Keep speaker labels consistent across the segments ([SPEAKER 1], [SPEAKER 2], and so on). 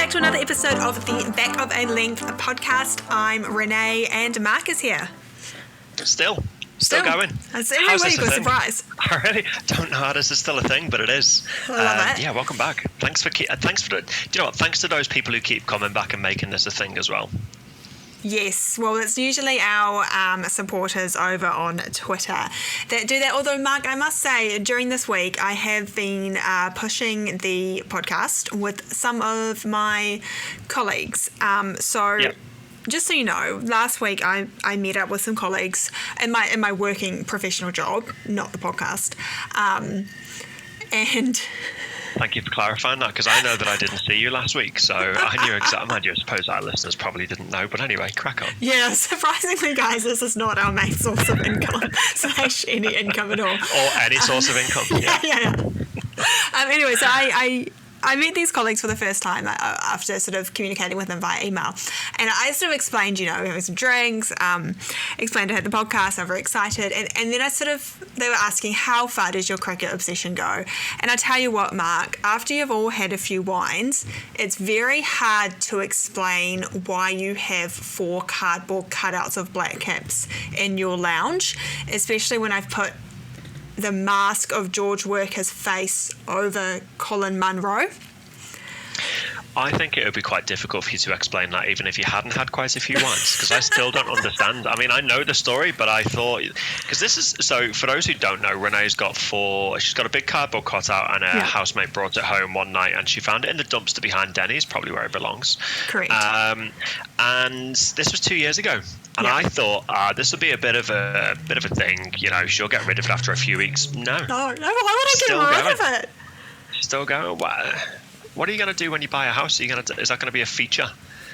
[SPEAKER 1] back to another episode of the Back of a Length podcast. I'm Renee and Mark is here.
[SPEAKER 2] Still going.
[SPEAKER 1] That's every week with surprise.
[SPEAKER 2] I really don't know how this is still a thing, but it is.
[SPEAKER 1] I love it.
[SPEAKER 2] Yeah, welcome back. Thanks to those people who keep coming back and making this a thing as well.
[SPEAKER 1] Yes, well, it's usually our supporters over on Twitter that do that. Although, Mark, I must say, during this week, I have been pushing the podcast with some of my colleagues.
[SPEAKER 2] Yep.
[SPEAKER 1] Just so you know, last week I met up with some colleagues in my working professional job, not the podcast, and.
[SPEAKER 2] Thank you for clarifying that, because I know that I didn't see you last week, so I knew exactly. I suppose our listeners probably didn't know, but anyway, crack on.
[SPEAKER 1] Yeah, surprisingly, guys, this is not our main source of income / any income at all.
[SPEAKER 2] Or any source of income.
[SPEAKER 1] Yeah. Anyway, so I met these colleagues for the first time after sort of communicating with them via email. And I sort of explained, having some drinks, explained I had the podcast, I'm very excited. And then they were asking, how far does your cricket obsession go? And I tell you what, Mark, after you've all had a few wines, it's very hard to explain why you have 4 cardboard cutouts of black caps in your lounge, especially when I've put the mask of George Worker's face over Colin Munro.
[SPEAKER 2] I think it would be quite difficult for you to explain that even if you hadn't had quite a few wines, because I still don't understand. I mean, I know the story, but I thought, because this is, so for those who don't know, Renee's got she's got a big cardboard cutout, and a housemate brought it home one night and she found it in the dumpster behind Denny's, probably where it belongs.
[SPEAKER 1] Correct.
[SPEAKER 2] And this was 2 years ago. And I thought, this would be a bit of a thing, she'll get rid of it after a few weeks. No.
[SPEAKER 1] Why would I get rid of it?
[SPEAKER 2] Still going. What are you going to do when you buy a house? Is that going to be a feature?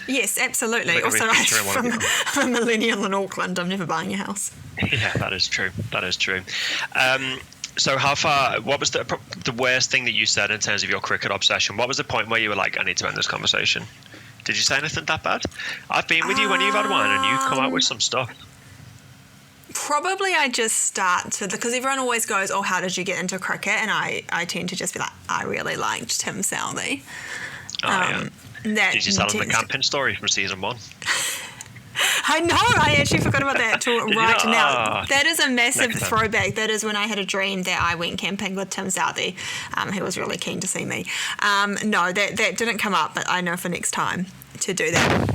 [SPEAKER 1] Yes, absolutely. Also, I'm a millennial in Auckland. I'm never buying a house.
[SPEAKER 2] Yeah, that is true. So how far, what was the worst thing that you said in terms of your cricket obsession? What was the point where you were like, I need to end this conversation? Did you say anything that bad? I've been with you when you've had wine and you come out with some stuff.
[SPEAKER 1] Probably I just start to, because everyone always goes, oh, how did you get into cricket? And I tend to just be like, I really liked Tim Southee.
[SPEAKER 2] Did you tell him the camping story from season 1?
[SPEAKER 1] I know, I actually forgot about that till right now. That is a massive throwback. That is when I had a dream that I went camping with Tim Southee. He was really keen to see me. No, that didn't come up, but I know for next time to do that.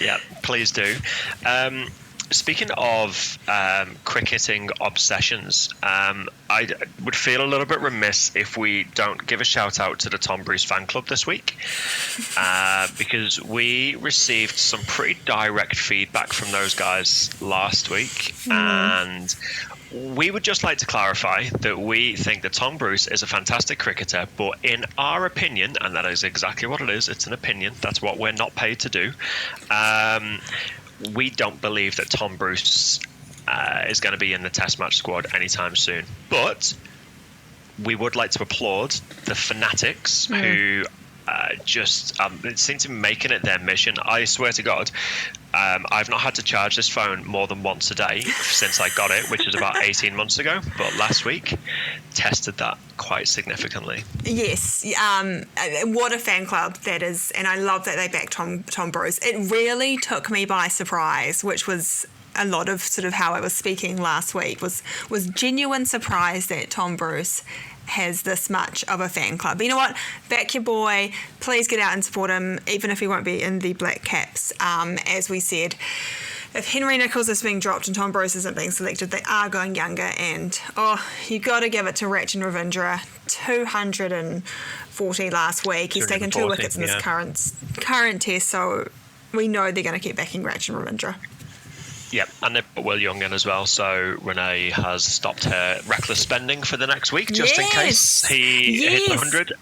[SPEAKER 2] Yeah, please do. Speaking of cricketing obsessions, I would feel a little bit remiss if we don't give a shout out to the Tom Bruce fan club this week, because we received some pretty direct feedback from those guys last week, and we would just like to clarify that we think that Tom Bruce is a fantastic cricketer, but in our opinion, and that is exactly what it is, it's an opinion, that's what we're not paid to do, we don't believe that Tom Bruce is going to be in the Test match squad anytime soon. But we would like to applaud the fanatics who just seem to be making it their mission. I swear to God, I've not had to charge this phone more than once a day since I got it, which is about 18 months ago. But last week, tested that quite significantly.
[SPEAKER 1] Yes. What a fan club that is. And I love that they backed Tom Bruce. It really took me by surprise, which was a lot of sort of how I was speaking last week, was genuine surprise that Tom Bruce has this much of a fan club. But you know what? Back your boy. Please get out and support him, even if he won't be in the Black Caps. As we said, if Henry Nicholls is being dropped and Tom Bruce isn't being selected, they are going younger. And, you got to give it to Rachin Ravindra. 240 last week. He's taken 2 wickets in this current test, so we know they're going to keep backing Rachin Ravindra.
[SPEAKER 2] Yep, and they put Will Young in as well, so Renee has stopped her reckless spending for the next week, just in case he hits 100.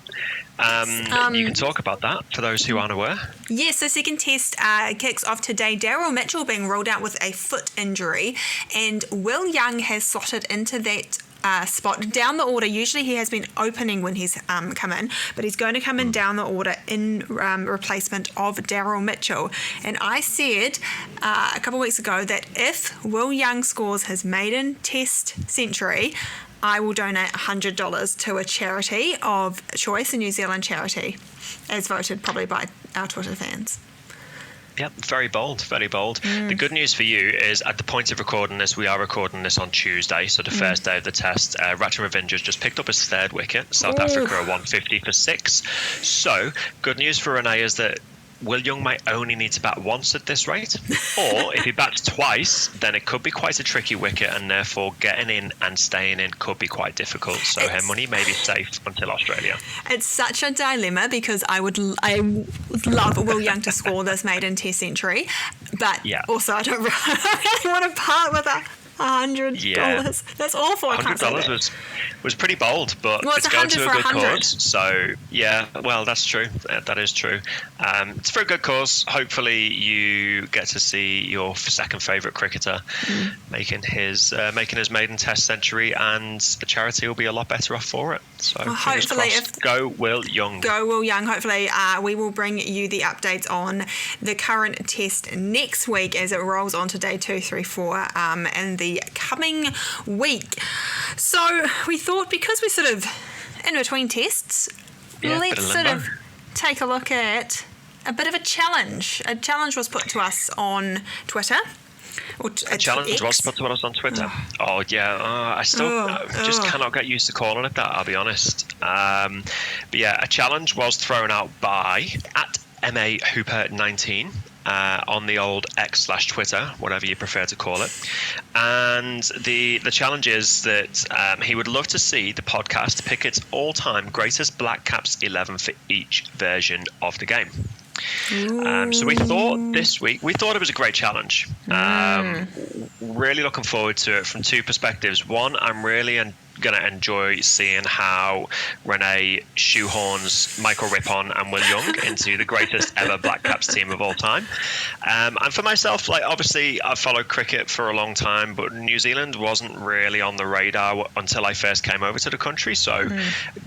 [SPEAKER 2] You can talk about that for those who aren't aware.
[SPEAKER 1] Yes, the second test kicks off today. Daryl Mitchell being ruled out with a foot injury, and Will Young has slotted into that spot down the order. Usually he has been opening when he's come in, but he's going to come in down the order in replacement of Daryl Mitchell. And I said a couple of weeks ago that if Will Young scores his maiden test century, I will donate $100 to a charity of choice, a New Zealand charity, as voted probably by our Twitter fans.
[SPEAKER 2] Yep, very bold, very bold. The good news for you is at the point of recording this, we are recording this on Tuesday, so the first day of the test. Ratchet Revengers just picked up his third wicket. South Africa are 150 for 6. So, good news for Renee is that Will Young might only need to bat once at this rate, or if he bats twice, then it could be quite a tricky wicket, and therefore getting in and staying in could be quite difficult. So her money may be safe until Australia.
[SPEAKER 1] It's such a dilemma because I would love Will Young to score this maiden Test century, but also I don't really want to part with $100.
[SPEAKER 2] Yeah.
[SPEAKER 1] That's awful.
[SPEAKER 2] $100 was pretty bold, but
[SPEAKER 1] well,
[SPEAKER 2] it's going to a good
[SPEAKER 1] 100.
[SPEAKER 2] cause. So yeah, well, that's true. That is true. It's for a good cause. Hopefully, you get to see your second favourite cricketer making his maiden Test century, and the charity will be a lot better off for it. So
[SPEAKER 1] hopefully,
[SPEAKER 2] go Will Young.
[SPEAKER 1] Go Will Young. Hopefully, we will bring you the updates on the current Test next week as it rolls on to day 2, 3, 4, and the coming week. So we thought, because we're sort of in between tests, let's sort of take a look at a bit of a challenge. A challenge was put to us on Twitter.
[SPEAKER 2] A challenge was put to us on Twitter. I still just cannot get used to calling it that, I'll be honest. But yeah, a challenge was thrown out by @MAHooper19 on the old X/Twitter, whatever you prefer to call it. And the challenge is that he would love to see the podcast pick its all-time greatest Black Caps 11 for each version of the game. So we thought this week, it was a great challenge. Really looking forward to it from two perspectives. One, I'm really going to enjoy seeing how Renee shoehorns Michael Rippon and Will Young into the greatest ever Black Caps team of all time. And for myself, like, obviously I've followed cricket for a long time, but New Zealand wasn't really on the radar until I first came over to the country. So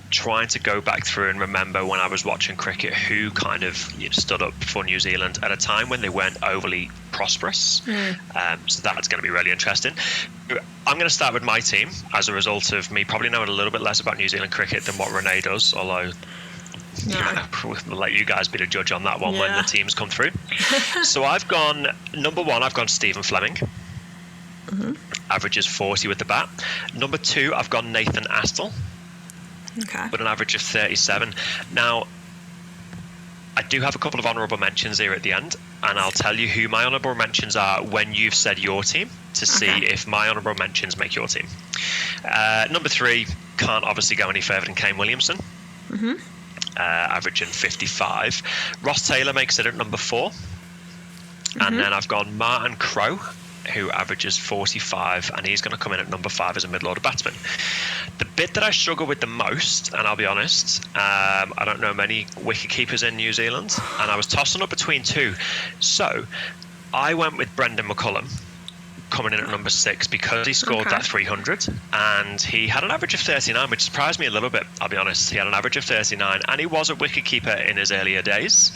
[SPEAKER 2] trying to go back through and remember when I was watching cricket, who kind of stood up for New Zealand at a time when they weren't overly prosperous. So that's going to be really interesting. I'm going to start with my team as a result of me probably knowing a little bit less about New Zealand cricket than what Renee does, although we'll let you guys be the judge on that one when the teams come through. So I've gone, number 1, I've gone Stephen Fleming. Averages 40 with the bat. Number 2, I've gone Nathan Astle. With an average of 37. Now, I do have a couple of honourable mentions here at the end, and I'll tell you who my honourable mentions are when you've said your team to see if my honourable mentions make your team. Number 3, can't obviously go any further than Kane Williamson, averaging 55. Ross Taylor makes it at number 4. And then I've gone Martin Crowe, who averages 45, and he's going to come in at number 5 as a middle-order batsman. The bit that I struggle with the most, and I'll be honest, I don't know many wicket-keepers in New Zealand, and I was tossing up between 2. So I went with Brendan McCullum, coming in at number 6 because he scored that 300, and he had an average of 39, which surprised me a little bit, I'll be honest. He had an average of 39, and he was a wicket-keeper in his earlier days.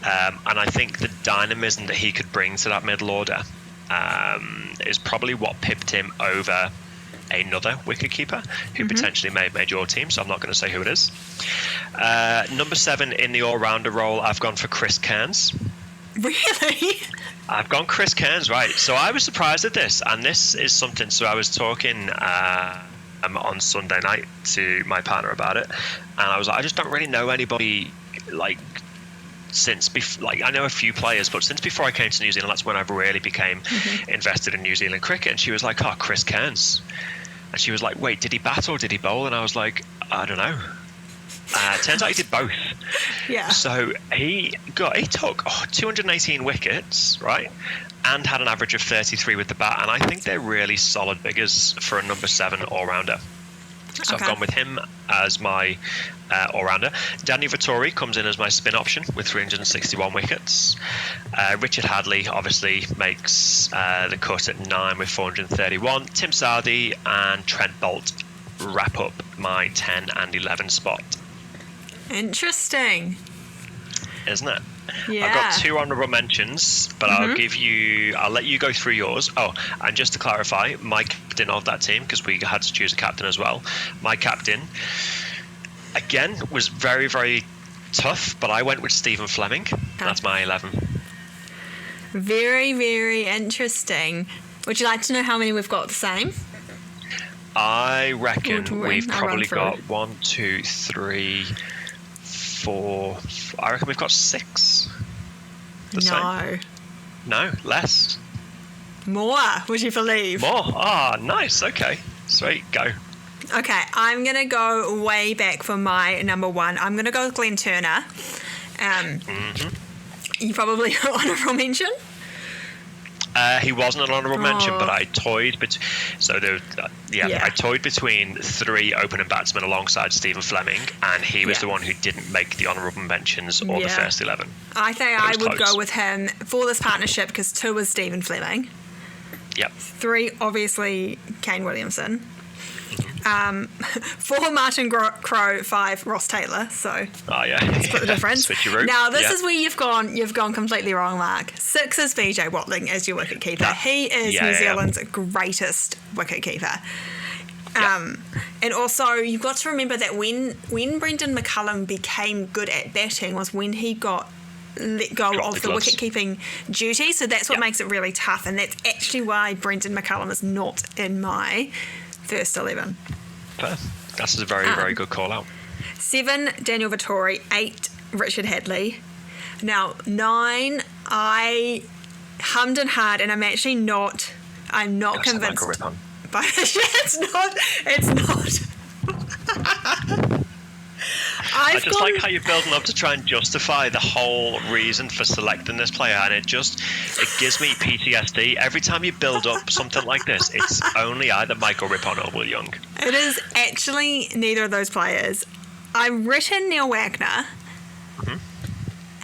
[SPEAKER 2] And I think the dynamism that he could bring to that middle order is probably what pipped him over another wicketkeeper who potentially may have made your team, so I'm not going to say who it is. Number 7 in the all-rounder role, I've gone for Chris Cairns.
[SPEAKER 1] Really?
[SPEAKER 2] I've gone Chris Cairns, right. So I was surprised at this, and this is something, so I was talking on Sunday night to my partner about it, and I was like, I just don't really know anybody, like, I know a few players, but since before I came to New Zealand, that's when I really became invested in New Zealand cricket. And she was like, Chris Cairns. And she was like, wait, did he bat or did he bowl? And I was like, I don't know. Turns out he did both.
[SPEAKER 1] Yeah.
[SPEAKER 2] So he took 218 wickets, right? And had an average of 33 with the bat. And I think they're really solid figures for a number 7 all-rounder. So I've gone with him as my all-rounder. Danny Vettori comes in as my spin option with 361 wickets. Richard Hadley obviously makes the cut at 9 with 431. Tim Southee and Trent Bolt wrap up my 10 and 11 spot.
[SPEAKER 1] Interesting.
[SPEAKER 2] Isn't it?
[SPEAKER 1] Yeah.
[SPEAKER 2] I've got 2 honourable mentions, but I'll let you go through yours. Oh, and just to clarify, my captain of that team, because we had to choose a captain as well. My captain, again, was very, very tough, but I went with Stephen Fleming. That's my 11.
[SPEAKER 1] Very, very interesting. Would you like to know how many we've got the same?
[SPEAKER 2] I reckon we've
[SPEAKER 1] I'll
[SPEAKER 2] probably
[SPEAKER 1] run
[SPEAKER 2] got 1, 2, 3, 4. I reckon we've got 6. The same. No, less.
[SPEAKER 1] More, would you believe?
[SPEAKER 2] More. Ah, nice. Okay. Sweet. Go.
[SPEAKER 1] Okay, I'm going to go way back for my number 1. I'm going to go with Glenn Turner. You probably honourable mention?
[SPEAKER 2] He wasn't an honourable mention, but I toyed I toyed between 3 opening batsmen alongside Stephen Fleming, and he was the one who didn't make the honourable mentions or the first 11.
[SPEAKER 1] I think I would
[SPEAKER 2] close.
[SPEAKER 1] go with him for this partnership because 2 was Stephen Fleming.
[SPEAKER 2] Yep.
[SPEAKER 1] 3, obviously, Kane Williamson. 4, Martin Crowe. 5, Ross Taylor. So split the difference.
[SPEAKER 2] Switcheroo.
[SPEAKER 1] Now this is where you've gone completely wrong, Mark. 6 is BJ Watling as your wicket keeper. He is New Zealand's greatest wicket keeper. And also you've got to remember that when Brendan McCullum became good at batting was when he got let go of the wicket keeping duty. So that's what makes it really tough, and that's actually why Brendan McCullum is not in my first 11.
[SPEAKER 2] That's a very, very good call out.
[SPEAKER 1] 7, Daniel Vettori. 8, Richard Hadley. Now, 9, I hummed and hard, and I'm not convinced. But it's not.
[SPEAKER 2] I just like how you're building up to try and justify the whole reason for selecting this player, and it gives me PTSD. Every time you build up something like this, it's only either Michael Rippon or Will Young.
[SPEAKER 1] It is actually neither of those players. I've written Neil Wagner.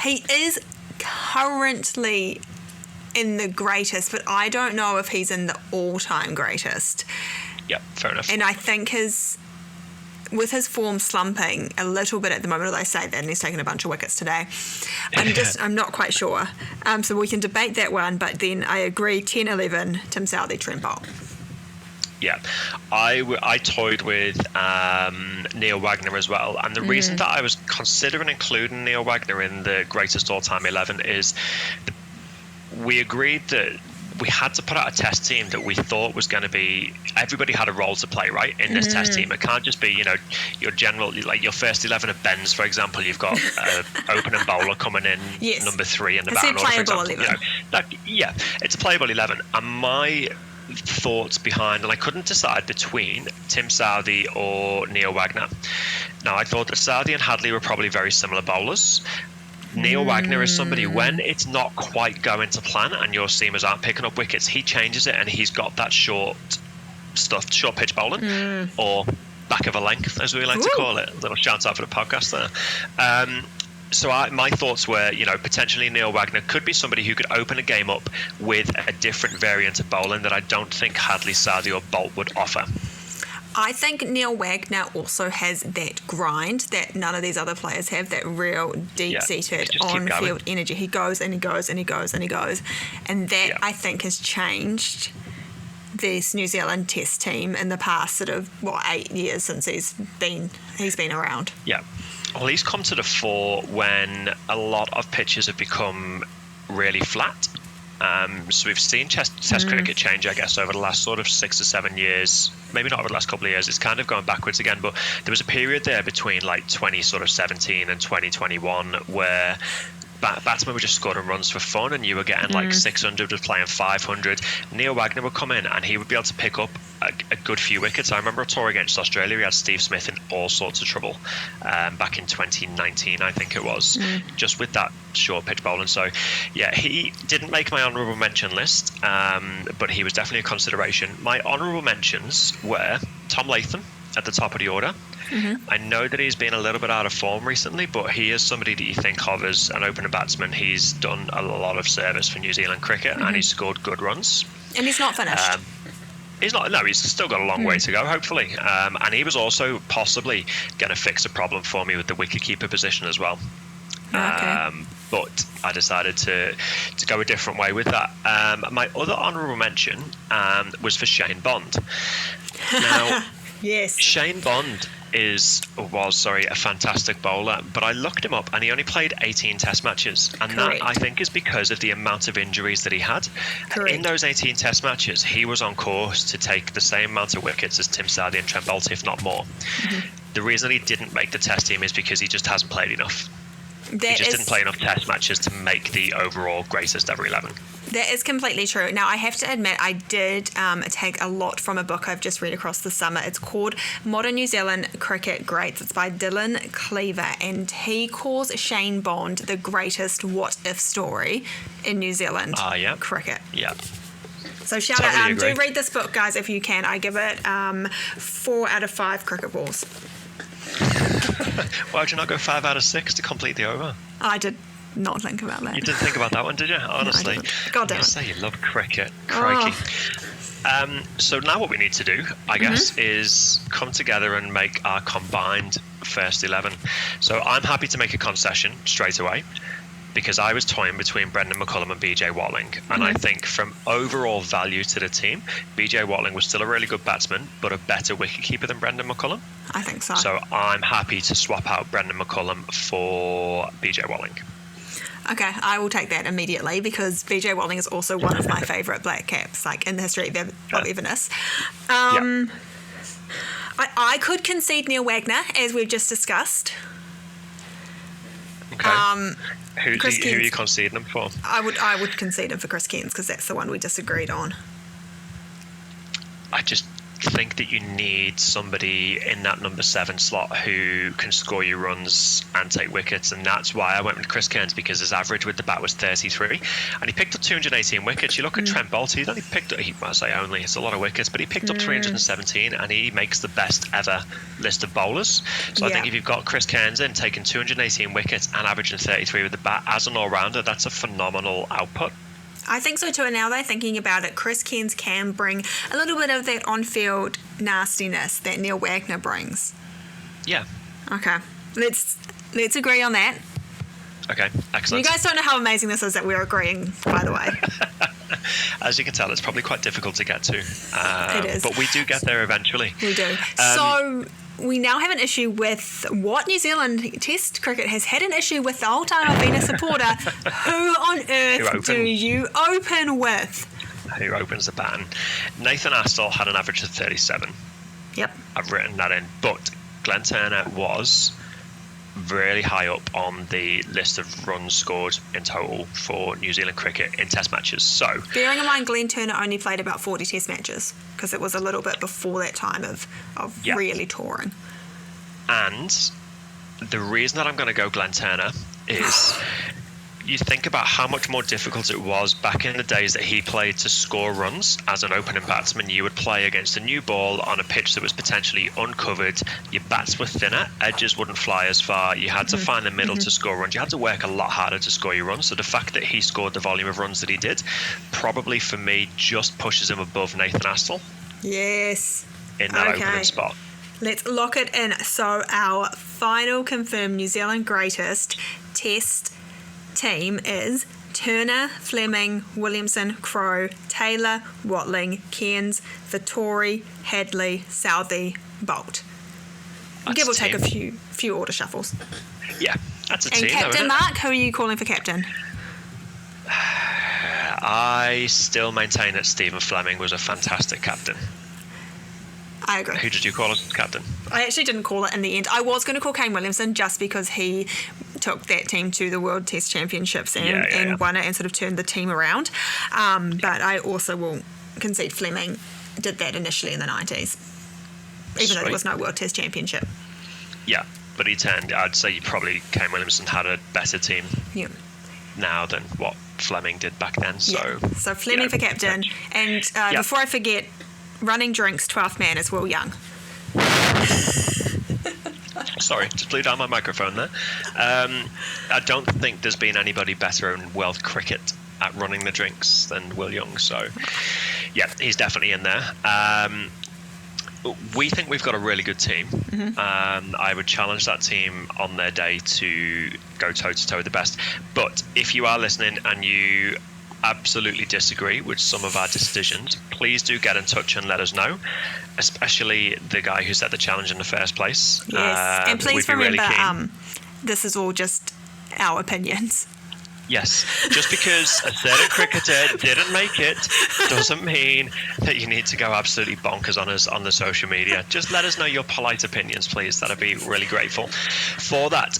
[SPEAKER 1] He is currently in the greatest, but I don't know if he's in the all-time greatest.
[SPEAKER 2] Yep, fair enough.
[SPEAKER 1] And I think with his form slumping a little bit at the moment, although I say that, and he's taken a bunch of wickets today, I'm not quite sure. So we can debate that one, but then I agree, 10, 11, Tim Southee, Trent Boult.
[SPEAKER 2] Yeah, I toyed with Neil Wagner as well, and the reason that I was considering including Neil Wagner in the greatest all-time 11 is we agreed that we had to put out a test team that we thought was going to be, everybody had a role to play, right, in this test team. It can't just be, your general, like your first 11 of Ben's, for example. You've got an opening bowler coming in, number 3 in the batting order, for example. It's a playable 11. And my thoughts behind, and I couldn't decide between Tim Southee or Neil Wagner. Now, I thought that Southee and Hadley were probably very similar bowlers. Neil Wagner is somebody, when it's not quite going to plan and your seamers aren't picking up wickets, he changes it, and he's got that short pitch bowling, or back of a length, as we like to call it. A little shout out for the podcast there. So my thoughts were, potentially Neil Wagner could be somebody who could open a game up with a different variant of bowling that I don't think Hadley, Southee or Boult would offer.
[SPEAKER 1] I think Neil Wagner also has that grind that none of these other players have, that real deep-seated on-field energy. He goes and he goes and he goes and he goes. And that, I think, has changed this New Zealand Test team in the past 8 years since he's been around. Yeah.
[SPEAKER 2] Well, he's come to the fore when a lot of pitches have become really flat. So we've seen Test cricket change, I guess, over the last sort of 6 to 7 years. Maybe not over the last couple of years. It's kind of going backwards again. But there was a period there between 2017 and 2021 where batsmen were just scoring runs for fun, and you were getting 600 with playing 500. Neil Wagner would come in and he would be able to pick up a good few wickets. I remember a tour against Australia, we had Steve Smith in all sorts of trouble back in 2019, I think it was, just with that short pitch bowling. So yeah, he didn't make my honourable mention list, but he was definitely a consideration. My honourable mentions were Tom Latham at the top of the order. I know that he's been a little bit out of form recently, but he is somebody that you think of as an opening batsman. He's done a lot of service for New Zealand cricket, and he's scored good runs.
[SPEAKER 1] And he's not finished.
[SPEAKER 2] He's not. No, he's still got a long way to go, hopefully. And he was also possibly going to fix a problem for me with the wicketkeeper position as well.
[SPEAKER 1] Okay.
[SPEAKER 2] but I decided to go a different way with that. My other honourable mention was for Shane Bond. Now,
[SPEAKER 1] Yes.
[SPEAKER 2] Shane Bond was a fantastic bowler, but I looked him up and he only played 18 test matches, and
[SPEAKER 1] Correct.
[SPEAKER 2] that I think is because of the amount of injuries that he had.
[SPEAKER 1] Correct.
[SPEAKER 2] In those 18 test matches, he was on course to take the same amount of wickets as Tim Southee and Trent Boult, if not more. The reason he didn't make the test team is because he just hasn't played enough. He just didn't play enough test matches to make the overall greatest ever 11.
[SPEAKER 1] That is completely true. Now, I have to admit, I did take a lot from a book I've just read across the summer. It's called Modern New Zealand Cricket Greats. It's by Dylan Cleaver, and he calls Shane Bond the greatest what-if story in New Zealand cricket.
[SPEAKER 2] Yeah.
[SPEAKER 1] So shout
[SPEAKER 2] Totally
[SPEAKER 1] out. Do
[SPEAKER 2] agree.
[SPEAKER 1] read this book, guys, if you can. I give it 4 out of 5 cricket balls.
[SPEAKER 2] Why would you not go 5 out of 6 to complete the over?
[SPEAKER 1] I did not think about that.
[SPEAKER 2] You didn't think about that one, did you? Honestly.
[SPEAKER 1] didn't. God damn
[SPEAKER 2] You
[SPEAKER 1] it.
[SPEAKER 2] say you love cricket. Crikey. So now what we need to do, I guess, is come together and make our combined first 11. So I'm happy to make a concession straight away, because I was toying between Brendan McCullum and BJ Watling. And I think from overall value to the team, BJ Watling was still a really good batsman, but a better wicketkeeper than Brendan McCullum.
[SPEAKER 1] I think so.
[SPEAKER 2] So I'm happy to swap out Brendan McCullum for BJ Watling.
[SPEAKER 1] Okay, I will take that immediately, because BJ Watling is also one of my favourite black caps, like in the history of Everness. I could concede Neil Wagner, as we've just discussed.
[SPEAKER 2] Okay. Who are
[SPEAKER 1] Chris
[SPEAKER 2] you
[SPEAKER 1] Cairns.
[SPEAKER 2] conceding him for?
[SPEAKER 1] I would concede him for Chris Cairns, because that's the one we disagreed on.
[SPEAKER 2] I just think that you need somebody in that number 7 slot who can score you runs and take wickets, and that's why I went with Chris Cairns, because his average with the bat was 33 and he picked up 218 wickets. You look at Trent Boult, he's only picked up, it's a lot of wickets, but he picked up 317 and he makes the best ever list of bowlers. So I think if you've got Chris Cairns in taking 218 wickets and averaging 33 with the bat as an all-rounder, that's a phenomenal output.
[SPEAKER 1] I think so too, and now they're thinking about it, Chris Cairns can bring a little bit of that on-field nastiness that Neil Wagner brings.
[SPEAKER 2] Yeah.
[SPEAKER 1] Okay, let's agree on that.
[SPEAKER 2] Okay, excellent.
[SPEAKER 1] You guys don't know how amazing this is that we're agreeing, by the way.
[SPEAKER 2] As you can tell, it's probably quite difficult to get to.
[SPEAKER 1] It is.
[SPEAKER 2] But we do get there eventually.
[SPEAKER 1] We do. So we now have an issue with what New Zealand Test cricket has had an issue with the whole time I've been a supporter. Who on earth do you open with?
[SPEAKER 2] Who opens the baton? Nathan Astle had an average of 37.
[SPEAKER 1] Yep.
[SPEAKER 2] I've written that in. But Glenn Turner was really high up on the list of runs scored in total for New Zealand cricket in test matches. So,
[SPEAKER 1] bearing in mind Glenn Turner only played about 40 test matches, because it was a little bit before that time of really touring.
[SPEAKER 2] And the reason that I'm going to go Glenn Turner is you think about how much more difficult it was back in the days that he played to score runs as an opening batsman. You would play against a new ball on a pitch that was potentially uncovered. Your bats were thinner, edges wouldn't fly as far. You had to find the middle to score runs. You had to work a lot harder to score your runs. So the fact that he scored the volume of runs that he did, probably for me, just pushes him above Nathan Astle.
[SPEAKER 1] Yes.
[SPEAKER 2] In that opening spot.
[SPEAKER 1] Let's lock it in. So our final confirmed New Zealand greatest Test team is Turner, Fleming, Williamson, Crowe, Taylor, Watling, Cairns, Vettori, Hadley, Southee, Boult. Give or take a few order shuffles.
[SPEAKER 2] Yeah, that's a
[SPEAKER 1] team. And captain, Mark, who are you calling for captain?
[SPEAKER 2] I still maintain that Stephen Fleming was a fantastic captain.
[SPEAKER 1] I agree.
[SPEAKER 2] Who did you call as captain?
[SPEAKER 1] I actually didn't call it in the end. I was going to call Kane Williamson just because he took that team to the World Test Championships and won it and sort of turned the team around. But I also will concede Fleming did that initially in the 90s, even though there was no World Test Championship.
[SPEAKER 2] Yeah, but I'd say probably Kane Williamson had a better team now than what Fleming did back then. So
[SPEAKER 1] Fleming for captain. And before I forget, running drinks, 12th man is Will Young.
[SPEAKER 2] Sorry, just blew down my microphone there. I don't think there's been anybody better in world cricket at running the drinks than Will Young. So, yeah, he's definitely in there. we think we've got a really good team. I would challenge that team on their day to go toe-to-toe with the best. But if you are listening and you absolutely disagree with some of our decisions, please do get in touch and let us know, especially the guy who set the challenge in the first place.
[SPEAKER 1] Yes, and please remember,
[SPEAKER 2] really
[SPEAKER 1] this is all just our opinions.
[SPEAKER 2] Yes, just because a certain cricketer didn't make it doesn't mean that you need to go absolutely bonkers on us on the social media. Just let us know your polite opinions, please. That'd be really grateful for that.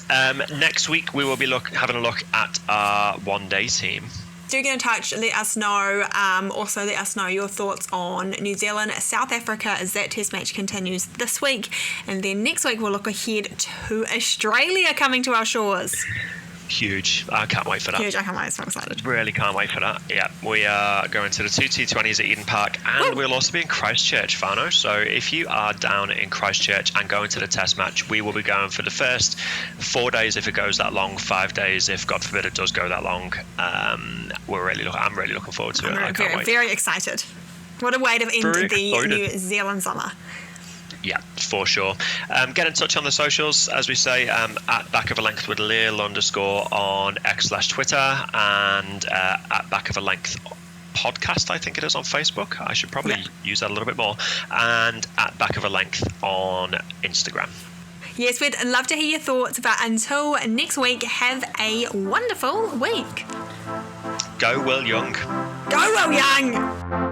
[SPEAKER 2] Next week, we will be having a look at our one-day team.
[SPEAKER 1] Do get in touch, let us know. Also, let us know your thoughts on New Zealand, South Africa, as that test match continues this week. And then next week, we'll look ahead to Australia coming to our shores.
[SPEAKER 2] Huge. I can't wait for that.
[SPEAKER 1] Huge. I can't wait. I'm so excited.
[SPEAKER 2] Really can't wait for that. Yeah, we are going to the 2 T20s at Eden Park, and we'll also be in Christchurch, Fano. So if you are down in Christchurch and going to the test match, we will be going for the first 4 days if it goes that long, 5 days if, God forbid, it does go that long. I'm really looking forward to it. I can't wait.
[SPEAKER 1] Very excited. What a way to end the New Zealand summer.
[SPEAKER 2] Yeah, for sure. Get in touch on the socials, as we say, at Back of a Length with Lil _ on X/Twitter, and at Back of a Length podcast, I think it is, on Facebook. I should probably use that a little bit more. And at Back of a Length on Instagram.
[SPEAKER 1] Yes, we'd love to hear your thoughts, but until next week, have a wonderful week.
[SPEAKER 2] Go Will Young.
[SPEAKER 1] Go Will Young!